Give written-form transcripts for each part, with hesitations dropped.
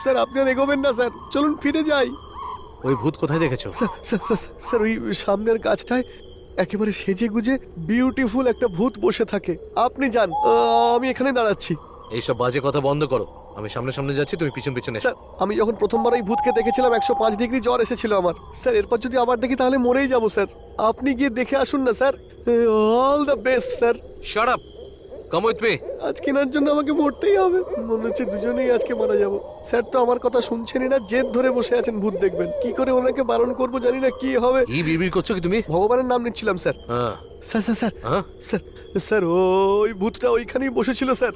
Sir আপনি আর এগোবেন না sir, চলুন ফিরে যাই। ওই ভূত কোথায় দেখেছো? স্যার ওই সামনের গাছটায় একেবারে সেজে গুজে বিউটিফুল একটা ভূত বসে থাকে। আপনি যান, আমি এখানে দাঁড়াচ্ছি। এইসব বাজে কথা বন্ধ করো। আমি সামনে সামনে যাচ্ছি, তুমি পিছন পিছনে এসো। স্যার আমি যখন প্রথমবার এই ভূতকে দেখেছিলাম 105 ডিগ্রি জ্বর এসেছিল আমার। স্যার এরপর যদি আবার দেখি তাহলে মরেই যাবো স্যার। আপনি গিয়ে দেখে আসুন না sir. All the best sir. Shut up, come with me. আজকে নার জন্য আমাকে মরতেই হবে। মনে হচ্ছে দুজনেই আজকে মারা যাব। স্যার তো আমার কথা শুনছেনই না, জেদ ধরে বসে আছেন ভূত দেখবেন। কি করে ওনাকে বারণ করবো জানি না, কি হবে। কি বিড়বিড় করছো কি তুমি? ভগবানের নাম নিচ্ছিলাম স্যার। হ্যাঁ স্যার স্যার স্যার হ্যাঁ স্যার স্যার ওই ভূতটা ওইখানেই বসেছিল স্যার।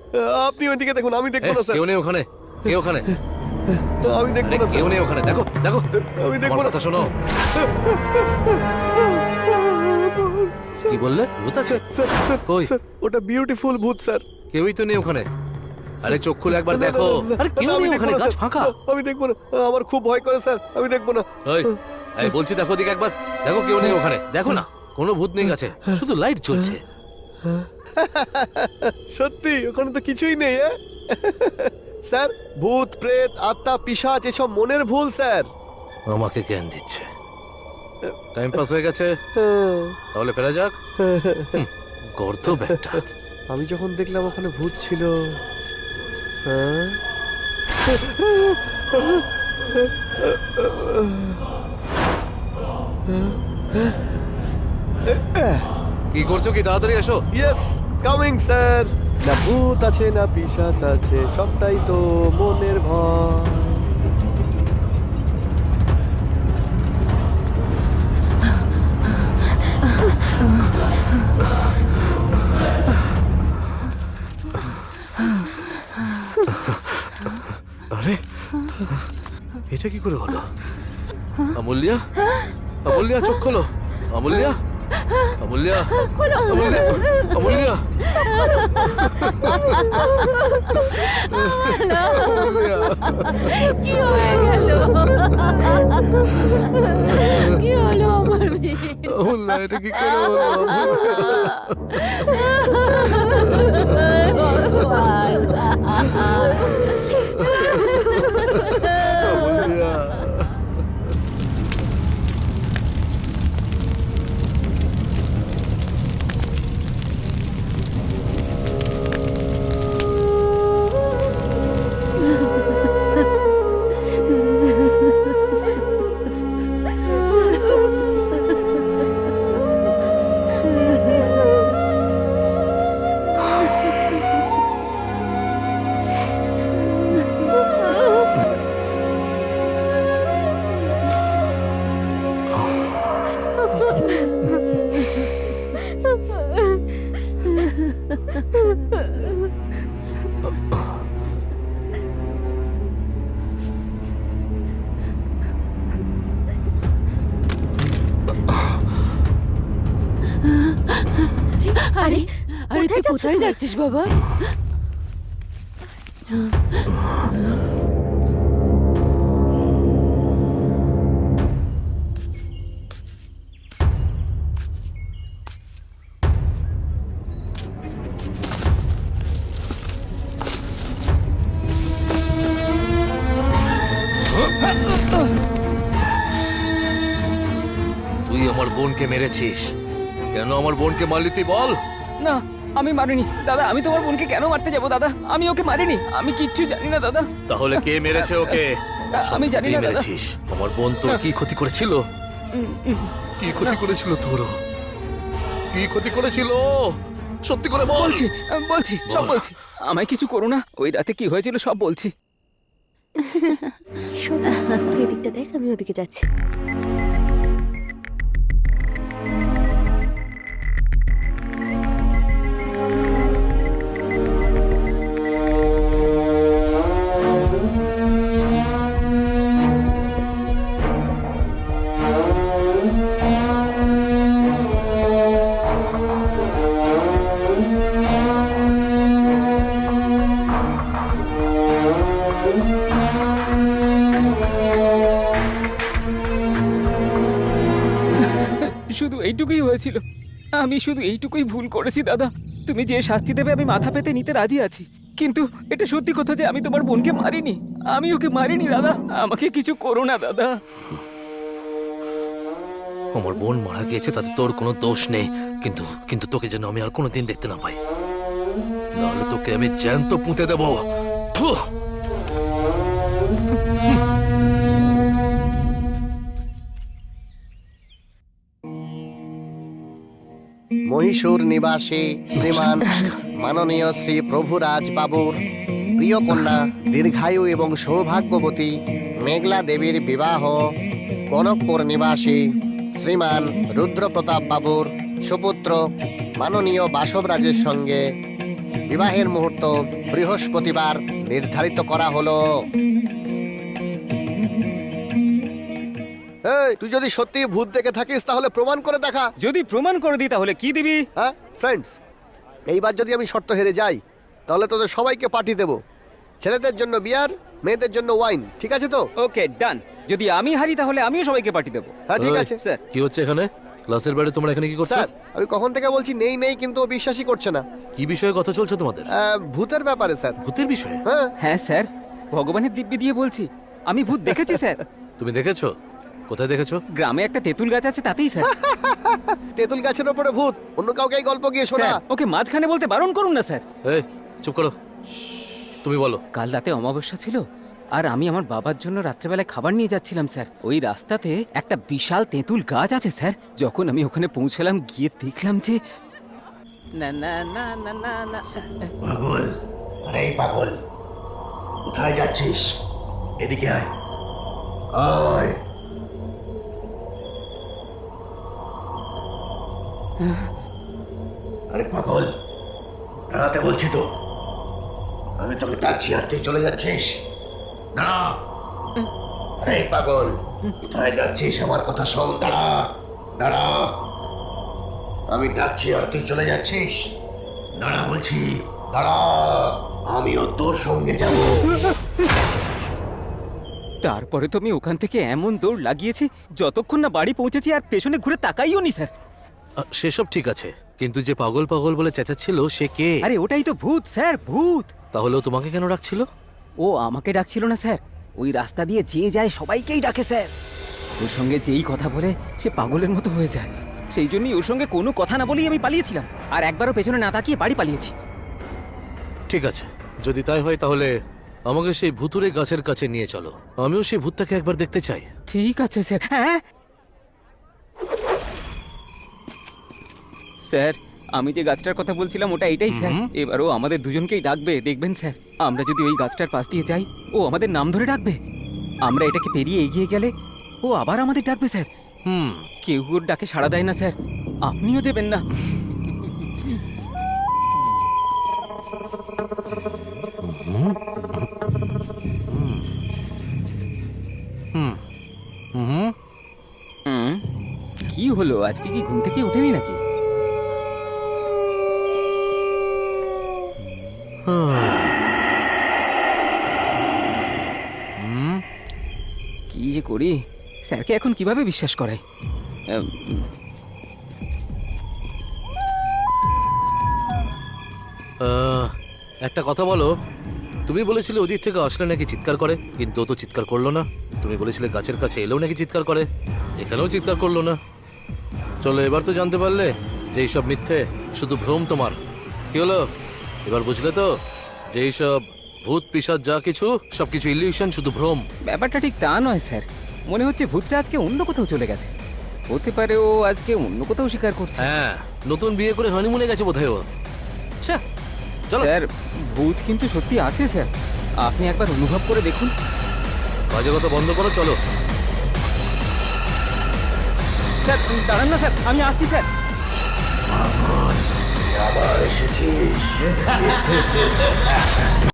আপনি ওইদিকে দেখুন, আমি দেখবো না স্যার। কেউ নেই ওখানে, কেউ ওখানে, আমি দেখবো না কেউ স্যার। নেই ওখানে। দেখো দেখো, আমি দেখবো আমার না। কথা শোনো। কি বললে? ভূত আছে? স্যার স্যার কই? স্যার ওটা বিউটিফুল ভূত স্যার। কেউই তো নেই ওখানে। আরে চোখ খুলে একবার না, না, দেখো। না, না, আরে কেউ আমি নেই দেখবো ওখানে, না, গাছ স্যার। ফাঁকা। আমি দেখবো না, আমার খুব ভয় করে স্যার, আমি দেখবো না। এই এই বলছি দেখো দিকে একবার, দেখো কেউ নেই ওখানে। দেখো না, কোনো ভূত নেই গাছে, শুধু লাইট জ্বলছে। সত্যি ওখানে তো কিছুই নেই। স্যার ভূত প্রেত আত্মা পিশাচ এসব মনের ভুল স্যার। আমাকে জ্ঞান দিচ্ছে। টাইম পাস হয়ে গেছে, তাহলে ফেরা যাক। গর্ত ব্যাটা। আমি যখন দেখলাম ওখানে ভূত ছিল, হ্যাঁ কি করছো কি? তাড়াতাড়ি এসো। Yes coming sir. না ভূত আছে না পিশাচ আছে, সবটাই তো মনের ভয়। আরে এটা কি করে হলো? অমূল্যা, অমূল্যা চোখ খোলো। অমূল্যা, অমূল্যা, অমূল্যা, অমূল্যা, অমূল্যা। কি হয়ে গেল? কি হলো আমার মেয়ে? অমূল্যা এটা কি করে হলো? ভগবান! অমূল্যা। আরে আরে তুই কোথায় যাচ্ছিস বাবা? তুই আমার বোনকে মেরেছিস। কেন আমার বোনকে মারলি তুই বল? না আমি মারিনি দাদা। আমি তোমার বোনকে কেন মারতে যাবো দাদা? আমি ওকে মারিনি। আমি কিচ্ছু জানি না দাদা। তাহলে কে মেরেছে ওকে? আমি জানি তুই না দাদা। মেরেছিস। আমার বোন তোর কি ক্ষতি করেছিল? কি ক্ষতি করেছিল তোর? কি ক্ষতি করেছিল? সত্যি করে বল। বলছি বলছি সব বল। বলছি। আমায় কিছু করো না। ওই রাতে কি হয়েছিল সব বলছি। শোন, তুই এদিকটা দেখ, আমি ওদিকে যাচ্ছি। শুধু এইটুকুই হয়েছিল। আমি শুধু এইটুকুই ভুল করেছি দাদা। তুমি যে শাস্তি দেবে আমি মাথা পেতে নিতে রাজি আছি। কিন্তু এটা সত্যি কথা যে আমি তোমার বোনকে মারিনি। আমি ওকে মারিনি দাদা, আমাকে কিছু করো না দাদা। আমার বোন মারা গিয়েছে, তাতে তোর কোনো দোষ নেই, কিন্তু কিন্তু তোকে যেন আমি আর কোনোদিন দেখতে না পাই, নাহলে তোকে আমি জ্যান্ত পুঁতে দেবো। থু! মহীশূর নিবাসী শ্রীমান মাননীয় শ্রী প্রভুরাজ বাবুর প্রিয় কন্যা দীর্ঘায়ু এবং সৌভাগ্যবতী মেঘলা দেবীর বিবাহ কনকপুর নিবাসী শ্রীমান রুদ্রপ্রতাপ বাবুর সুপুত্র মাননীয় বাসবরাজের সঙ্গে বিবাহের মুহূর্ত বৃহস্পতিবার নির্ধারিত করা হলো। এই, তুই যদি সত্যি ভূত দেখে থাকিস তাহলে প্রমাণ করে দেখা। যদি প্রমাণ করে দিই তাহলে কি দিবি? হ্যাঁ ফ্রেন্ডস, এইবার যদি আমি শর্ত হেরে যাই তাহলে তোদের সবাইকে পার্টি দেব। ছেলেদের জন্য বিয়ার, মেয়েদের জন্য ওয়াইন, ঠিক আছে তো? ওকে ডান। যদি আমি হারি তাহলে আমিও সবাইকে পার্টি দেবো। হ্যাঁ ঠিক ওই, আছে স্যার। কি হচ্ছে এখানে? ক্লাসের বাইরে তোমরা এখানে কি করছো? স্যার, আমি কখন থেকে বলছি নেই নেই, কিন্তু ও বিশ্বাসই করছে না। কি বিষয়ে কথা চলছে তোমাদের? ভূতের ব্যাপারে স্যার। ভূতের বিষয়ে? হ্যাঁ, হ্যাঁ স্যার, ভগবানের দিব্যি দিয়ে বলছি, আমি ভূত দেখেছি স্যার। তুমি দেখেছো? কোথায় দেখেছো? গ্রামে একটা তেঁতুল গাছ আছে, তাতেই স্যার। তেঁতুল গাছের ওপরে ভূত, অন্য কাউকে এই গল্প গিয়ে শোনা। স্যার, ওকে মাঝখানে বলতে বারণ করুন না স্যার। এই চুপ করো, তুমি বলো। কাল রাতে অমাবস্যা ছিল, আর আমি আমার বাবার জন্য রাত্রেবেলায় খাবার নিয়ে যাচ্ছিলাম স্যার। ওই রাস্তাতে একটা বিশাল তেঁতুল গাছ আছে স্যার। যখন আমি ওখানে পৌঁছলাম, গিয়ে দেখলাম যে না না না না না না পাগল, আরে এই পাগল, কোথায় যাচ্ছিস? এদিকে আয়, আয়। আরে পাগল, দাঁড়াতে বলছি তো। আমি তোকে ডাকছি আর তুই চলে যাচ্ছিস। দাঁড়া। আরে এই পাগল, কোথায় যাচ্ছিস? আমার কথা শোন, দাঁড়া দাঁড়া। আমি ডাকছি আর তুই চলে যাচ্ছিস। দাঁড়া বলছি, দাঁড়া, আমিও তোর সঙ্গে যাব। তারপরে তো আমি ওখান থেকে এমন দৌড় লাগিয়েছি, যতক্ষণ না বাড়ি পৌঁছেছি আর পেছনে ঘুরে তাকাইও নি স্যার। সেসব ঠিক আছে, কিন্তু যে পাগল পাগল বলে চেঁচাচ্ছিল সে কে? আরে ওটাই তো ভূত স্যার, ভূত। তাহলেও তোমাকে কেন ডাকছিল? ও আমাকে ডাকছিল না স্যার, ওই রাস্তা দিয়ে যে যায় সবাইকেই ডাকে স্যার। ওর সঙ্গে যেই কথা বলে সে পাগলের মতো হয়ে যায়। সেই জন্যই ওর সঙ্গে কোনো কথা না বলেই আমি পালিয়েছিলাম, আর একবারও পেছনে না তাকিয়ে বাড়ি পালিয়েছি। ঠিক আছে, যদি তাই হয় তাহলে আমাকে সেই ভুতুরে গাছের কাছে নিয়ে চলো। আমিও সেই ভূতটাকে একবার দেখতে চাই। ঠিক আছে স্যার। হ্যাঁ স্যার, আমি যে গাছটার কথা বলছিলাম ওটা এটাই স্যার। এবারও আমাদের দুজনকেই ডাকবে, দেখবেন স্যার। আমরা যদি ওই গাছটার পাশ দিয়ে যাই, ও আমাদের নাম ধরে ডাকবে। আমরা এটাকে পেরিয়ে এগিয়ে গেলে ও আবার আমাদের ডাকবে স্যার। কেউ ওর ডাকে সাড়া দেয় না স্যার, আপনিও দেবেন না। হুম, কি হলো? আজকে কি ঘুম থেকে ওঠেনি নাকি? কি যে করি, স্যারকে এখন কিভাবে বিশ্বাস করাই? একটা কথা বলো, তুমি বলেছিলে ওদিক থেকে আসলে নাকি চিৎকার করে, কিন্তু ও তো চিৎকার করলো না। তুমি বলেছিলে গাছের কাছে এলেও নাকি চিৎকার করে, এখানেও চিৎকার করলো না। চলো, এবার তো জানতে পারলে যে এইসব মিথ্যে, শুধু ভ্রম তোমার। কি হলো, এবার বুঝলে তো যে এইসব ভূত পিশাচ যা কিছু, সবকিছু ইলিউশন, শুধু ভ্রম। ব্যাপারটা ঠিক তা নয় স্যার, মনে হচ্ছে ভূতটা আজকে অন্য কোথাও চলে গেছে। হতে পারে ও আজকে অন্য কোথাও শিকার করছে। হ্যাঁ, নতুন বিয়ে করে হানিমুনে গেছে বোধহয় ও। আচ্ছা চলো। স্যার, ভূত কিন্তু সত্যি আছে স্যার, আপনি একবার অনুভব করে দেখুন। বাজে কথা বন্ধ করো, চলো। স্যার দাঁড়ান না স্যার, আমি আসছি স্যার। আবার এসেছিস?